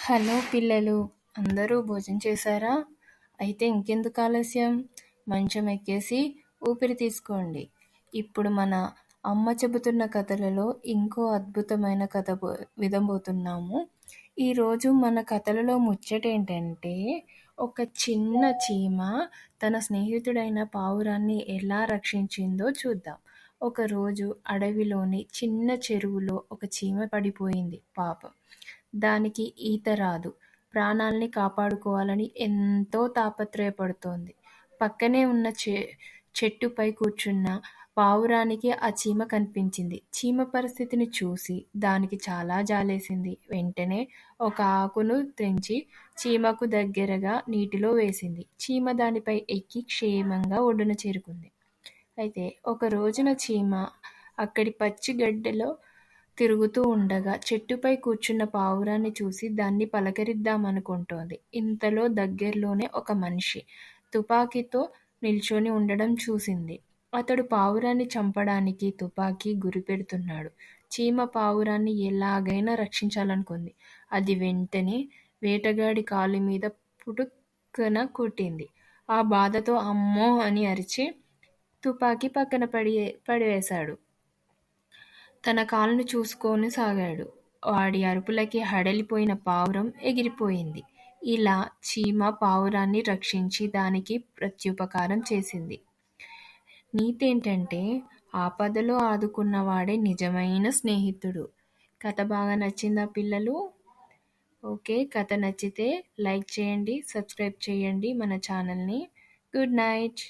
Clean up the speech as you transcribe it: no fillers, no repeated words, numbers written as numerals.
Hello పిల్లలు, అందరూ భోజనం చేశారా? అయితే ఇంకెందుకు ఆలస్యం, మంచం ఎక్కేసి ఊపిరి తీసుకోండి. ఇప్పుడు మన అమ్మ చెబుతున్న కథలలో ఇంకో అద్భుతమైన కథ వినబోతున్నాము. ఈరోజు మన కథలలో ముచ్చటేంటంటే, ఒక చిన్న చీమ తన స్నేహితుడైన పావురాన్ని ఎలా రక్షించిందో చూద్దాం. ఒకరోజు అడవిలోని చిన్న చెరువులో ఒక చీమ పడిపోయింది. పాపం, దానికి ఈత రాదు. ప్రాణాల్ని కాపాడుకోవాలని ఎంతో తాపత్రయపడుతోంది. పక్కనే ఉన్న చెట్టుపై కూర్చున్న పావురానికి ఆ చీమ కనిపించింది. చీమ పరిస్థితిని చూసి దానికి చాలా జాలేసింది. వెంటనే ఒక ఆకును తెంచి చీమకు దగ్గరగా నీటిలో వేసింది. చీమ దానిపై ఎక్కి క్షేమంగా ఒడ్డున చేరుకుంది. అయితే ఒక రోజున చీమ అక్కడి పచ్చి గడ్డిలో తిరుగుతూ ఉండగా చెట్టుపై కూర్చున్న పావురాన్ని చూసి దాన్ని పలకరిద్దామనుకుంటోంది. ఇంతలో దగ్గరలోనే ఒక మనిషి తుపాకీతో నిల్చొని ఉండడం చూసింది. అతడు పావురాన్ని చంపడానికి తుపాకీ గురిపెడుతున్నాడు. చీమ పావురాన్ని ఎలాగైనా రక్షించాలనుకుంది. అది వెంటనే వేటగాడి కాలు మీద పుటుక్కున కుట్టింది. ఆ బాధతో అమ్మో అని అరిచి తుపాకీ పక్కన పడివేశాడు. తన కాలును చూసుకొని సాగాడు. వాడి అరుపులకి హడలిపోయిన పావురం ఎగిరిపోయింది. ఇలా చీమ పావురాన్ని రక్షించి దానికి ప్రత్యుపకారం చేసింది. నీతేంటంటే, ఆపదలో ఆదుకున్నవాడే నిజమైన స్నేహితుడు. కథ బాగా నచ్చిందా పిల్లలు? ఓకే, కథ నచ్చితే లైక్ చేయండి, సబ్స్క్రైబ్ చేయండి మన ఛానల్ని. Good night.